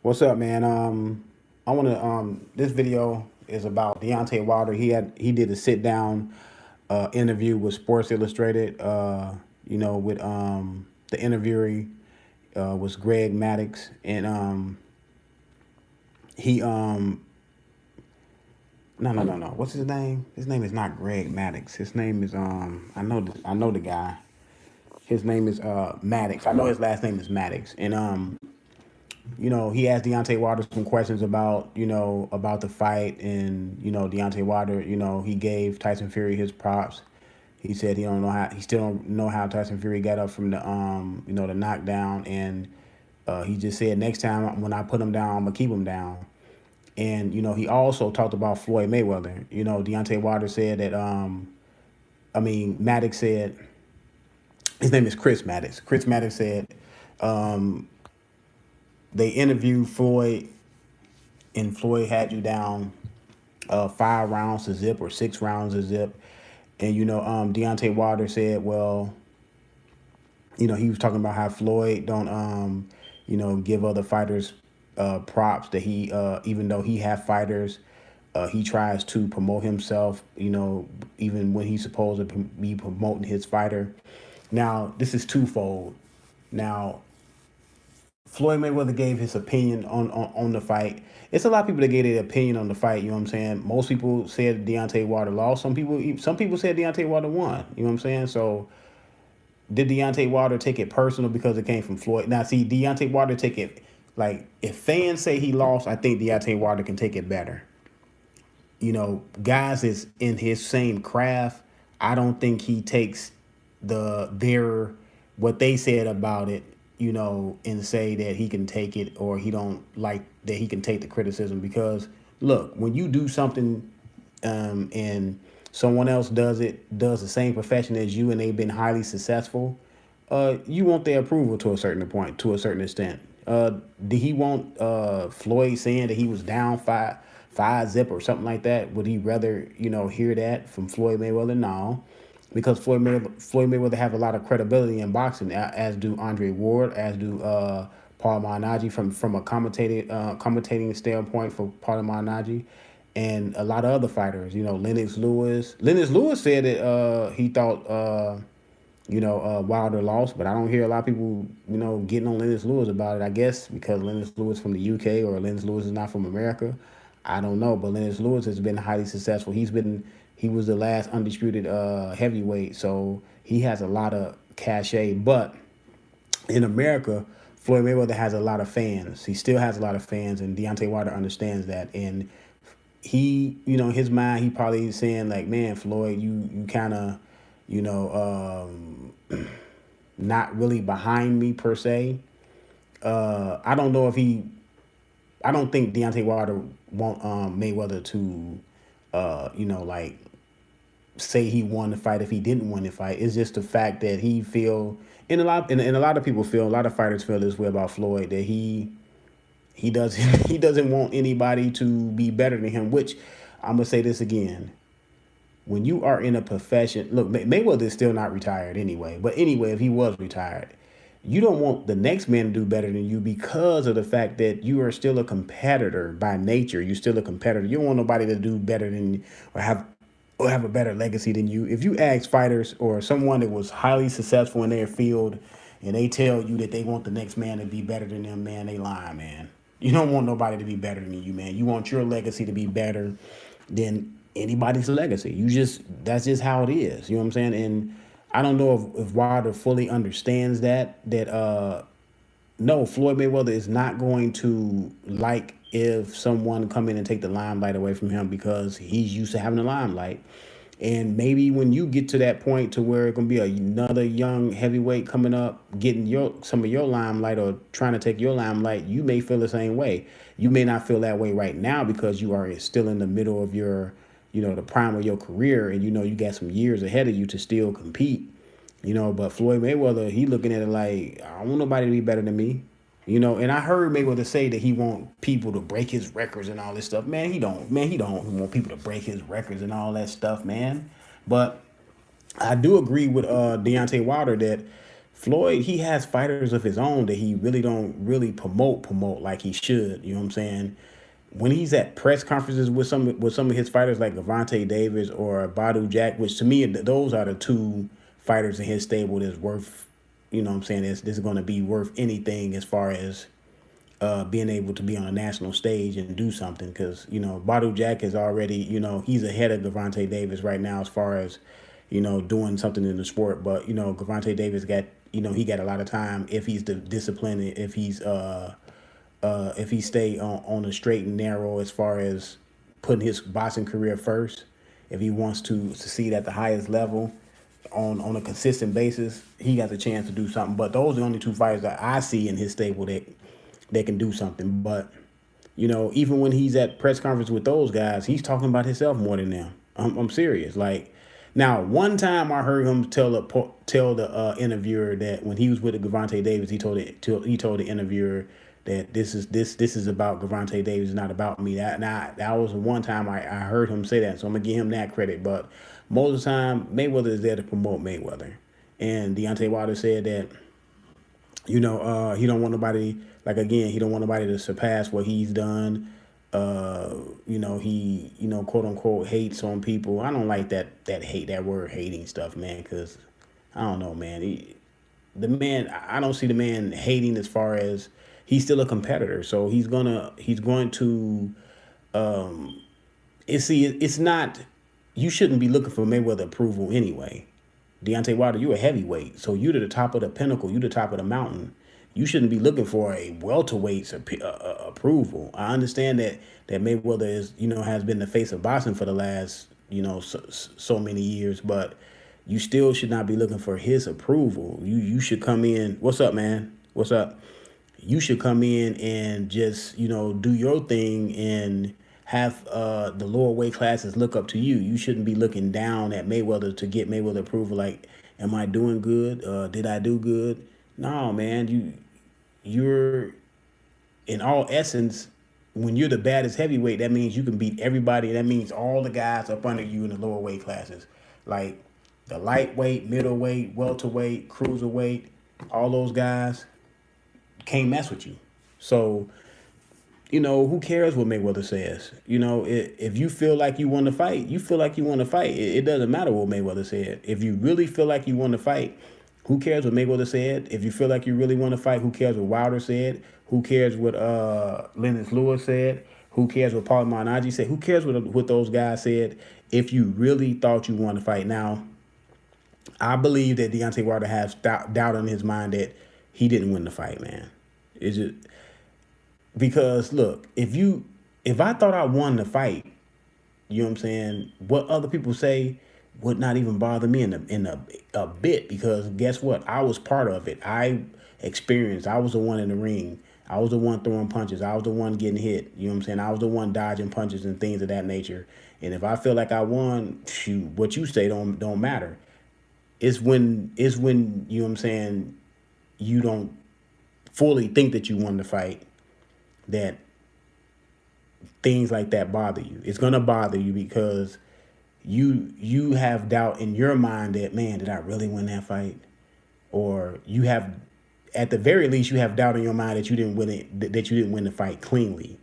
What's up, man? I want to. This video is about Deontay Wilder. He did a sit down interview with Sports Illustrated. With the interviewee was Greg Maddox, and he no. What's his name? His name is not Greg Maddox. His name is I know the guy. His name is Maddox. I know his last name is Maddox, and he asked Deontay Wilder some questions about, about the fight, and Deontay Wilder, he gave Tyson Fury his props. He said he still don't know how Tyson Fury got up from the knockdown, and he just said next time when I put him down, I'm gonna keep him down. And he also talked about Floyd Mayweather. Deontay Wilder said that, Maddox said his name is Chris Maddox. Chris Maddox said they interviewed Floyd, and Floyd had you down 5 rounds to zip or 6 rounds to zip. And Deontay Wilder said, well, he was talking about how Floyd don't give other fighters props, that he even though he have fighters, he tries to promote himself, even when he's supposed to be promoting his fighter. Now, this is twofold. Now, Floyd Mayweather gave his opinion on the fight. It's a lot of people that gave their opinion on the fight. You know what I'm saying? Most people said Deontay Wilder lost. Some people said Deontay Wilder won. You know what I'm saying? So did Deontay Wilder take it personal because it came from Floyd? Now, see, Deontay Wilder take it like, if fans say he lost, I think Deontay Wilder can take it better. Guys is in his same craft. I don't think he takes their what they said about it, and say that he can take it, or he don't like that he can take the criticism. Because look, when you do something and someone else does the same profession as you, and they've been highly successful, you want their approval to a certain point, to a certain extent. Did he want Floyd saying that he was down five zip or something like that? Would he rather hear that from Floyd Mayweather? No, because Floyd Mayweather have a lot of credibility in boxing, as do Andre Ward, as do Paul Malignaggi, from a commentating standpoint for Paul Malignaggi, and a lot of other fighters. Lennox Lewis. Lennox Lewis said that he thought Wilder lost, but I don't hear a lot of people getting on Lennox Lewis about it. I guess because Lennox Lewis from the UK, or Lennox Lewis is not from America. I don't know, but Lennox Lewis has been highly successful. He was the last undisputed heavyweight, so he has a lot of cachet. But in America, Floyd Mayweather has a lot of fans. He still has a lot of fans, and Deontay Wilder understands that. And he, in his mind, he probably is saying like, man, Floyd, you kind of, not really behind me per se. I don't know if I don't think Deontay Wilder want Mayweather to, like, say he won the fight if he didn't win the fight. It's just the fact that he feel, and a lot of people feel, a lot of fighters feel this way about Floyd, that he doesn't he doesn't want anybody to be better than him. Which, I'm gonna say this again: when you are in a profession, look, Mayweather is still not retired anyway. But anyway, if he was retired, you don't want the next man to do better than you, because of the fact that you are still a competitor by nature. You're still a competitor. You don't want nobody to do better than you, or have a better legacy than you. If you ask fighters or someone that was highly successful in their field, and they tell you that they want the next man to be better than them, man, they lying, man. You don't want nobody to be better than you, man. You want your legacy to be better than anybody's legacy. That's just how it is. You know what I'm saying? And I don't know if Wilder fully understands that no, Floyd Mayweather is not going to like if someone come in and take the limelight away from him, because he's used to having the limelight. And maybe when you get to that point to where it's gonna be another young heavyweight coming up, getting some of your limelight, or trying to take your limelight, you may feel the same way. You may not feel that way right now, because you are still in the middle of your, the prime of your career, and you got some years ahead of you to still compete. But Floyd Mayweather, he looking at it like, I don't want nobody to be better than me. And I heard Mayweather say that he want people to break his records and all this stuff. Man, he don't. Man, he don't want people to break his records and all that stuff, man. But I do agree with Deontay Wilder that Floyd, he has fighters of his own that he really don't really promote like he should. You know what I'm saying? When he's at press conferences with some of his fighters like Gervonta Davis or Badu Jack, which to me those are the two fighters in his stable that's worth, you know what I'm saying, this is going to be worth anything as far as being able to be on a national stage and do something. Because Badu Jack is already, he's ahead of Gervonta Davis right now as far as doing something in the sport. But Gervonta Davis got, he got a lot of time if he's disciplined, if he stay on a straight and narrow as far as putting his boxing career first. If he wants to succeed at the highest level on a consistent basis, he got the chance to do something. But those are the only two fighters that I see in his stable that can do something. But even when he's at press conference with those guys, he's talking about himself more than them. I'm serious. Like, now, one time I heard him tell the interviewer that when he was with the Gervonta Davis, he told the interviewer that this is about Gervonta Davis, not about me. That was the one time I heard him say that. So I'm gonna give him that credit. But most of the time, Mayweather is there to promote Mayweather. And Deontay Wilder said that he don't want nobody, like, again, he don't want nobody to surpass what he's done. He, quote unquote, hates on people. I don't like that word hating stuff, man, because I don't know, man. I don't see the man hating as far as he's still a competitor. So he's going to, it's not, you shouldn't be looking for Mayweather approval anyway. Deontay Wilder, you're a heavyweight, so you're to the top of the pinnacle. You're the top of the mountain. You shouldn't be looking for a welterweight's approval. I understand that Mayweather is, has been the face of boxing for the last, so many years, but you still should not be looking for his approval. You should come in. What's up, man? What's up? You should come in and just, do your thing and have the lower weight classes look up to you. You shouldn't be looking down at Mayweather to get Mayweather approval. Like, am I doing good? Did I do good? No, man. You're in all essence, when you're the baddest heavyweight, that means you can beat everybody. That means all the guys up under you in the lower weight classes, like the lightweight, middleweight, welterweight, cruiserweight, all those guys can't mess with you. So, who cares what Mayweather says? If you feel like you want to fight, you feel like you want to fight. It doesn't matter what Mayweather said. If you really feel like you want to fight, who cares what Mayweather said? If you feel like you really want to fight, who cares what Wilder said? Who cares what Lennox Lewis said? Who cares what Paul Malignaggi said? Who cares what those guys said? If you really thought you wanted to fight. Now, I believe that Deontay Wilder has doubt in his mind that he didn't win the fight, man. Is it because, look, if I thought I won the fight, you know what I'm saying, what other people say would not even bother me in a bit, because guess what? I was part of it. I experienced. I was the one in the ring. I was the one throwing punches. I was the one getting hit. You know what I'm saying? I was the one dodging punches and things of that nature. And if I feel like I won, shoot, what you say don't matter. It's when you know what I'm saying, you don't fully think that you won the fight, that things like that bother you. It's gonna bother you because you have doubt in your mind that, man, did I really win that fight? Or you have, at the very least, you have doubt in your mind that you didn't win it, that you didn't win the fight cleanly.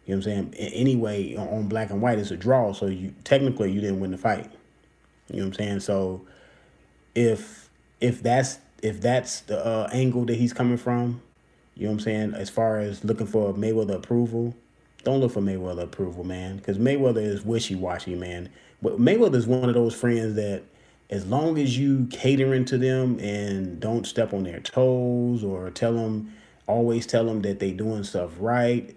You know what I'm saying? Anyway, on black and white, it's a draw, so you technically you didn't win the fight. You know what I'm saying? So if that's the angle that he's coming from, you know what I'm saying, as far as looking for Mayweather approval, don't look for Mayweather approval, man, because Mayweather is wishy-washy, man. But Mayweather is one of those friends that, as long as you catering to them and don't step on their toes or always tell them that they doing stuff right,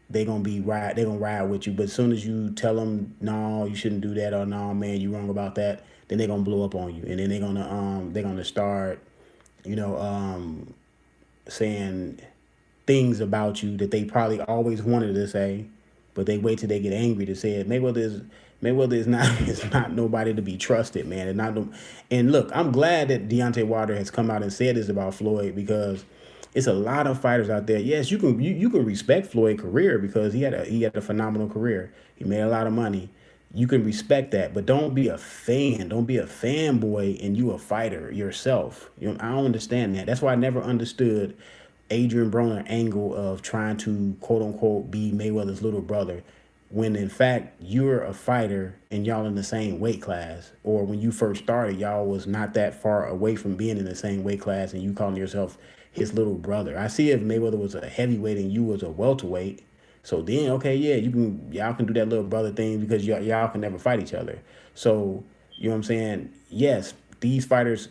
they're gonna ride with you. But as soon as you tell them, no, you shouldn't do that, or no, man, you wrong about that, then they're gonna blow up on you, and then they're gonna start, saying things about you that they probably always wanted to say, but they wait till they get angry to say it. Mayweather is not nobody to be trusted, man. And look, I'm glad that Deontay Wilder has come out and said this about Floyd, because it's a lot of fighters out there. Yes, you can respect Floyd's career, because he had a phenomenal career. He made a lot of money. You can respect that, but don't be a fan. Don't be a fanboy and you a fighter yourself. You know, I don't understand that. That's why I never understood Adrian Broner angle of trying to quote unquote be Mayweather's little brother, when in fact you're a fighter and y'all in the same weight class. Or when you first started, y'all was not that far away from being in the same weight class, and you calling yourself his little brother. I see if Mayweather was a heavyweight and you was a welterweight. So then, okay, yeah, y'all can do that little brother thing because y'all can never fight each other. So you know what I'm saying? Yes, these fighters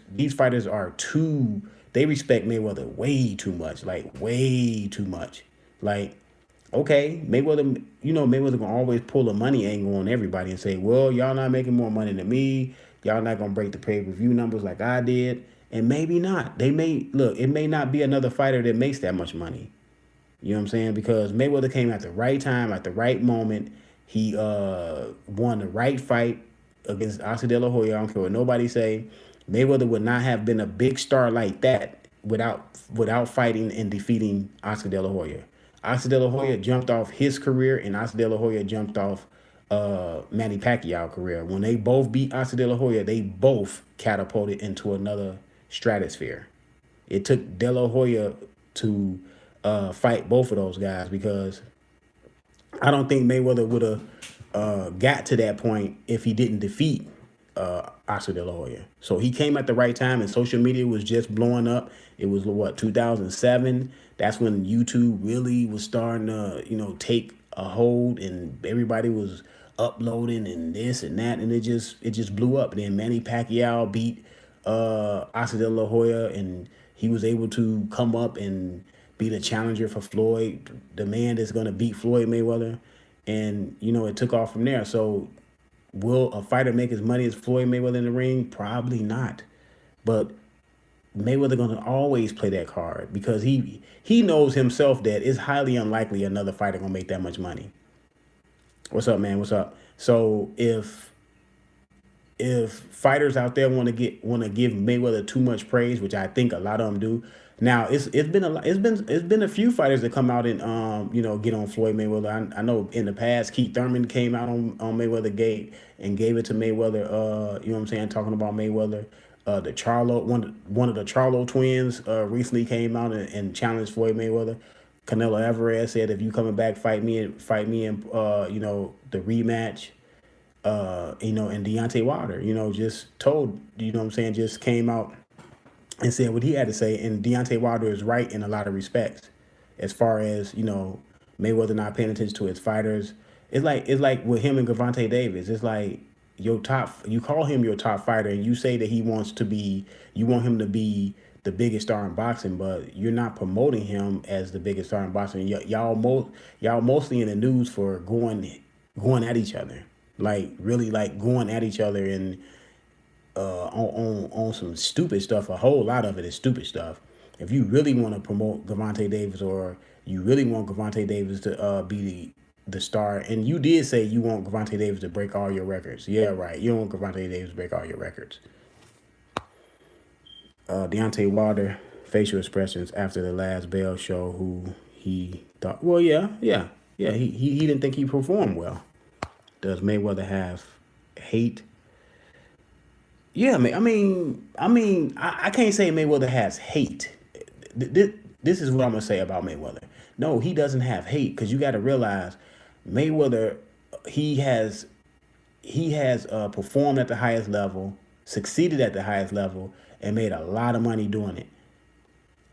are too. They respect Mayweather way too much, like way too much. Like, okay, Mayweather, Mayweather gonna always pull a money angle on everybody and say, well, y'all not making more money than me. Y'all not gonna break the pay-per-view numbers like I did. And maybe not. It may not be another fighter that makes that much money. You know what I'm saying? Because Mayweather came at the right time, at the right moment. He won the right fight against Oscar De La Hoya. I don't care what nobody say. Mayweather would not have been a big star like that without fighting and defeating Oscar De La Hoya. Oscar De La Hoya jumped off his career, and Oscar De La Hoya jumped off Manny Pacquiao career. When they both beat Oscar De La Hoya, they both catapulted into another stratosphere. It took De La Hoya to fight both of those guys, because I don't think Mayweather would have got to that point if he didn't defeat Oscar De La Hoya. So he came at the right time, and social media was just blowing up. It was what, 2007. That's when YouTube really was starting to take a hold, and everybody was uploading and this and that, and it just blew up. And then Manny Pacquiao beat Oscar De La Hoya, and he was able to come up and be the challenger for Floyd, the man that's going to beat Floyd Mayweather. And, it took off from there. So will a fighter make as money as Floyd Mayweather in the ring? Probably not. But Mayweather going to always play that card, because he knows himself that it's highly unlikely another fighter going to make that much money. What's up, man? What's up? So if fighters out there want to give Mayweather too much praise, which I think a lot of them do. Now it's been a few fighters that come out and get on Floyd Mayweather. I know in the past Keith Thurman came out on Mayweather Gate and gave it to Mayweather. You know what I'm saying, talking about Mayweather. The Charlo one of the Charlo twins recently came out and challenged Floyd Mayweather. Canelo Alvarez said, if you coming back, fight me in the rematch. And Deontay Wilder, just told, just came out and said what he had to say. And Deontay Wilder is right in a lot of respects, as far as, Mayweather not paying attention to his fighters. It's like with him and Gervonta Davis. It's like you call him your top fighter, and you say that you want him to be the biggest star in boxing, but you're not promoting him as the biggest star in boxing. Y'all mostly in the news for going at each other. Like, really, like, going at each other and on some stupid stuff. A whole lot of it is stupid stuff. If you really want to promote Gervonta Davis, or you really want Gervonta Davis to be the star, and you did say you want Gervonta Davis to break all your records. Yeah, right. You don't want Gervonta Davis to break all your records. Deontay Wilder facial expressions after the last Bell show, who he thought, well, yeah. He didn't think he performed well. Does Mayweather have hate? Yeah, I can't say Mayweather has hate. This is what I'm gonna say about Mayweather. No, he doesn't have hate, because you got to realize Mayweather, he has performed at the highest level, succeeded at the highest level, and made a lot of money doing it.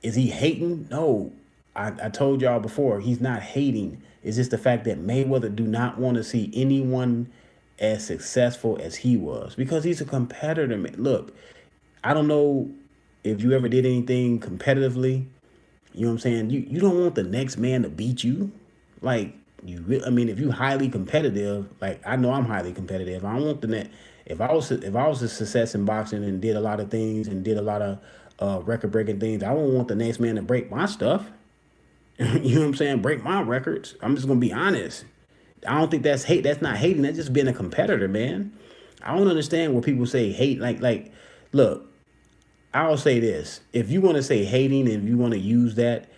Is he hating? No. I told y'all before, he's not hating. It's just the fact that Mayweather do not want to see anyone as successful as he was, because he's a competitor, man. Look, I don't know if you ever did anything competitively. You know what I'm saying? You don't want the next man to beat you. Like, if you highly competitive, like, I know I'm highly competitive. I don't want the net. If I was a success in boxing and did a lot of things and did a lot of record breaking things, I won't want the next man to break my stuff. You know what I'm saying? Break my records. I'm just gonna be honest. I don't think that's hate. That's not hating. That's just being a competitor, man. I don't understand what people say hate. Like, look, I'll say this. If you want to say hating and if you want to use that,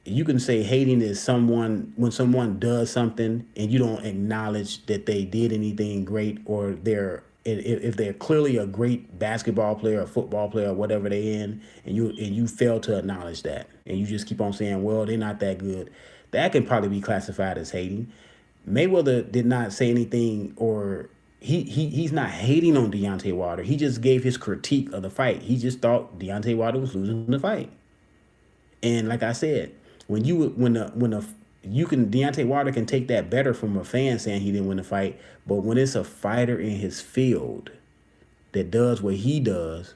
you can say hating is someone when someone does something and you don't acknowledge that they did anything great, or if they're clearly a great basketball player or football player or whatever they in, and you fail to acknowledge that, and you just keep on saying, well, they're not that good, that can probably be classified as hating. Mayweather did not say anything, or he's not hating on Deontay Wilder. He just gave his critique of the fight. He just thought Deontay Wilder was losing the fight. And like I said, when the you can Deontay Wilder can take that better from a fan saying he didn't win the fight, but when it's a fighter in his field that does what he does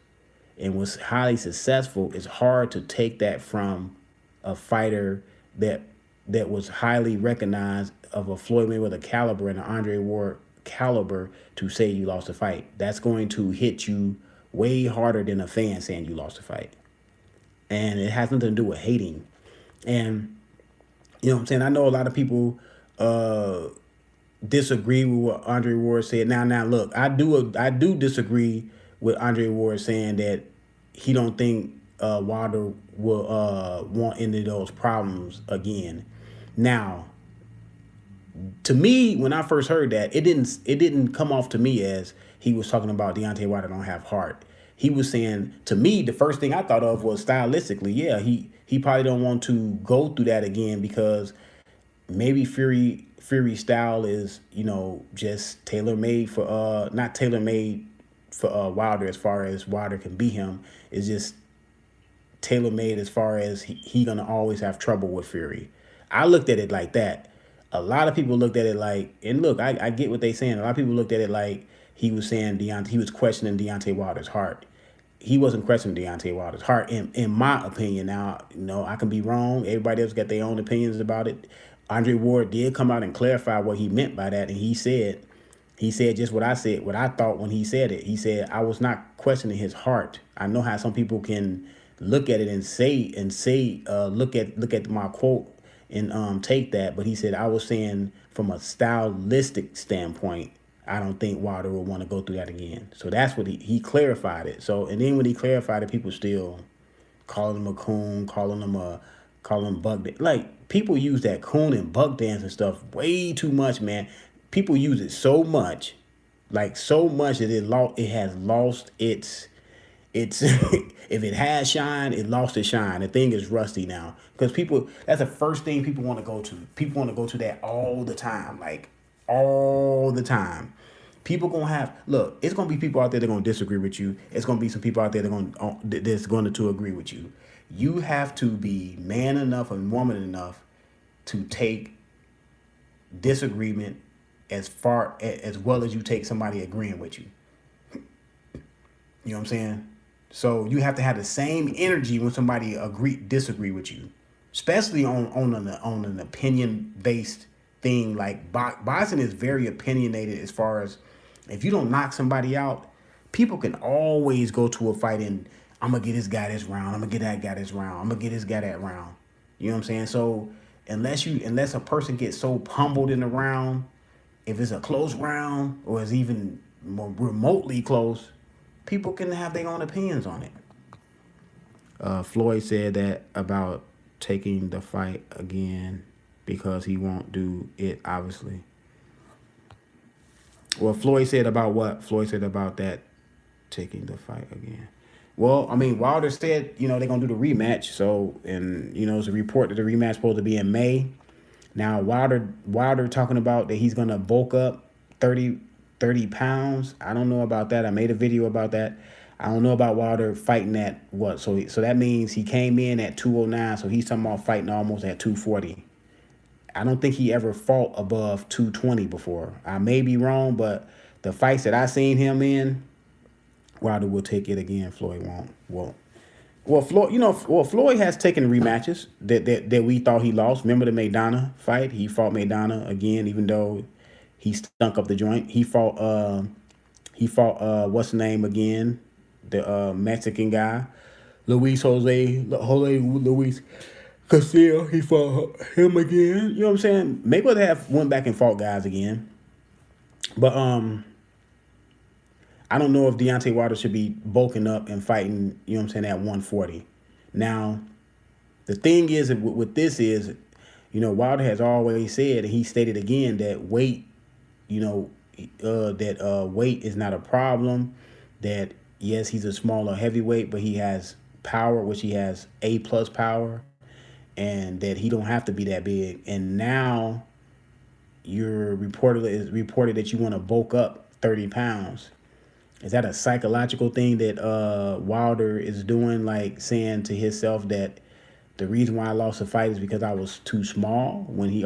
and was highly successful, it's hard to take that from a fighter that was highly recognized of a Floyd Mayweather caliber and an Andre Ward caliber to say you lost a fight. That's going to hit you way harder than a fan saying you lost a fight. And it has nothing to do with hating. And you know what I'm saying? I know a lot of people disagree with what Andre Ward said. Now, look, I do disagree with Andre Ward saying that he don't think Wilder will want any of those problems again. Now, to me, when I first heard that, it didn't come off to me as he was talking about Deontay Wilder don't have heart. He was saying, to me, the first thing I thought of was stylistically, yeah, he probably don't want to go through that again because maybe Fury style is, just tailor made for not tailor made for Wilder as far as Wilder can be him. It's just tailor made as far as he gonna always have trouble with Fury. I looked at it like that. A lot of people looked at it like, and look, I get what they saying. A lot of people looked at it like he was saying he was questioning Deontay Wilder's heart. He wasn't questioning Deontay Wilder's heart, in my opinion. Now, I can be wrong. Everybody else got their own opinions about it. Andre Ward did come out and clarify what he meant by that, and he said just what I said, what I thought when he said it. He said, I was not questioning his heart. I know how some people can look at it and say look at my quote and take that, but he said, I was saying from a stylistic standpoint, I don't think Wilder will want to go through that again. So that's what he clarified it. So, and then when he clarified it, people still calling him a coon, calling him buck dance. Like, people use that coon and buck dance and stuff way too much, man. People use it so much, like so much that it has lost its if it has shine, it lost its shine. The thing is rusty now because that's the first thing people want to go to. People want to go to that all the time, like all the time. People gonna look. It's gonna be people out there that are gonna disagree with you. It's gonna be some people out there that's going to agree with you. You have to be man enough and woman enough to take disagreement as well as you take somebody agreeing with you. You know what I'm saying? So you have to have the same energy when somebody disagree with you, especially on an opinion based thing. Like boxing is very opinionated as far as if you don't knock somebody out, people can always go to a fight and I'm gonna get this guy this round, I'm gonna get that guy this round, I'm gonna get this guy that round. You know what I'm saying? So unless a person gets so pummeled in the round, if it's a close round or it's even remotely close, people can have their own opinions on it. Floyd said that about taking the fight again because he won't do it, obviously. Well, Floyd said about what? Floyd said about that taking the fight again. Well, I mean, Wilder said, they're going to do the rematch. So, and, it's a report that the rematch is supposed to be in May. Now, Wilder talking about that he's going to bulk up 30 pounds. I don't know about that. I made a video about that. I don't know about Wilder fighting at what. So that means he came in at 209. So he's talking about fighting almost at 240. I don't think he ever fought above 220 before. I may be wrong, but the fights that I seen him in, Wilder will take it again. Floyd won't. Well, Floyd has taken rematches that we thought he lost. Remember the Maidana fight? He fought Maidana again, even though he stunk up the joint. He fought what's the name again? The Mexican guy, Luis Castillo. He fought him again. You know what I'm saying? Mayweather went back and fought guys again. But I don't know if Deontay Wilder should be bulking up and fighting, at 140. Now, The thing is with this is, Wilder has always said, and he stated again, that weight, you know, that weight is not a problem. That yes, he's a smaller heavyweight, but he has power, which he has A+ power, and that he don't have to be that big. And now you're reported that you want to bulk up 30 pounds. Is that a psychological thing that Wilder is doing, like saying to himself that the reason why I lost the fight is because I was too small, when he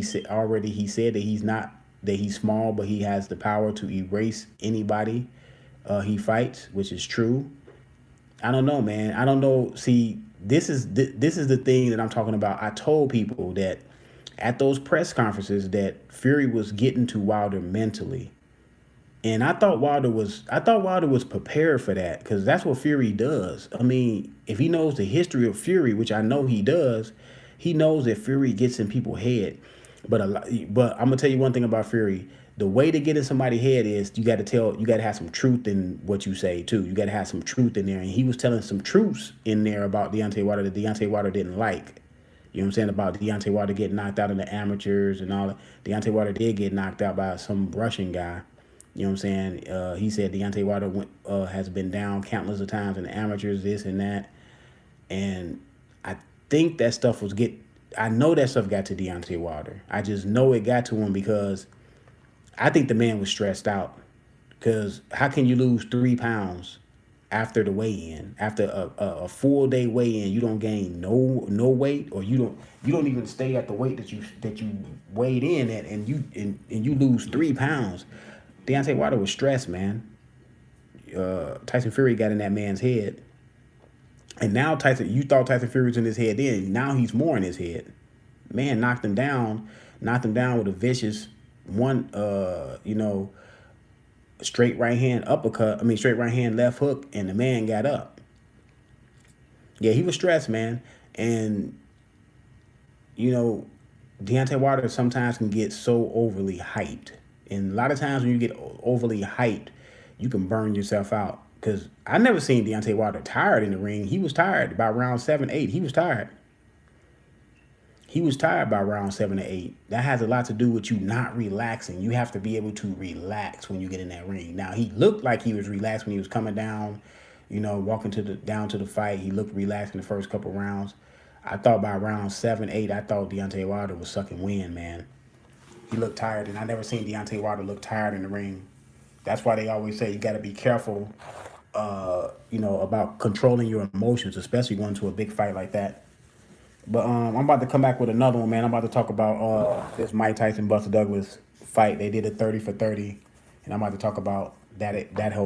said that he's not, that he's small, but he has the power to erase anybody he fights, which is true. I don't know, man. I don't know. See, this is the thing that I'm talking about. I told people that at those press conferences that Fury was getting to Wilder mentally. And I thought Wilder was prepared for that, because that's what Fury does. I mean, if he knows the history of Fury, which I know he does, he knows that Fury gets in people's head. But I'm gonna tell you one thing about Fury. The way to get in somebody's head is you got to have some truth in what you say too. You got to have some truth in there, and he was telling some truths in there about Deontay Wilder that Deontay Wilder didn't like. You know what I'm saying, about Deontay Wilder getting knocked out in the amateurs and all that. Deontay Wilder did get knocked out by some Russian guy. You know what I'm saying? He said Deontay Wilder has been down countless of times in the amateurs, this and that. And I think that stuff I know that stuff got to Deontay Wilder. I just know it got to him because I think the man was stressed out. Because how can you lose 3 pounds after the weigh-in? After a full day weigh-in, you don't gain no weight, or you don't even stay at the weight that you weighed in at, and you lose 3 pounds. Deontay Wilder was stressed, man. Tyson Fury got in that man's head. And now you thought Tyson Fury was in his head then. Now he's more in his head. Man knocked him down with a vicious one, straight right hand uppercut. Straight right hand left hook, and the man got up. Yeah, he was stressed, man. And, Deontay Wilder sometimes can get so overly hyped. And a lot of times when you get overly hyped, you can burn yourself out. Because I never seen Deontay Wilder tired in the ring. He was tired by round 7, 8. He was tired. He was tired by round 7 to 8. That has a lot to do with you not relaxing. You have to be able to relax when you get in that ring. Now, he looked like he was relaxed when he was coming down, walking down to the fight. He looked relaxed in the first couple rounds. I thought by round 7, 8, I thought Deontay Wilder was sucking wind, man. He looked tired, and I never seen Deontay Wilder look tired in the ring. That's why they always say you got to be careful, about controlling your emotions, especially going to a big fight like that. But I'm about to come back with another one, man. I'm about to talk about this Mike Tyson Buster Douglas fight. They did a 30 for 30, and I'm about to talk about that whole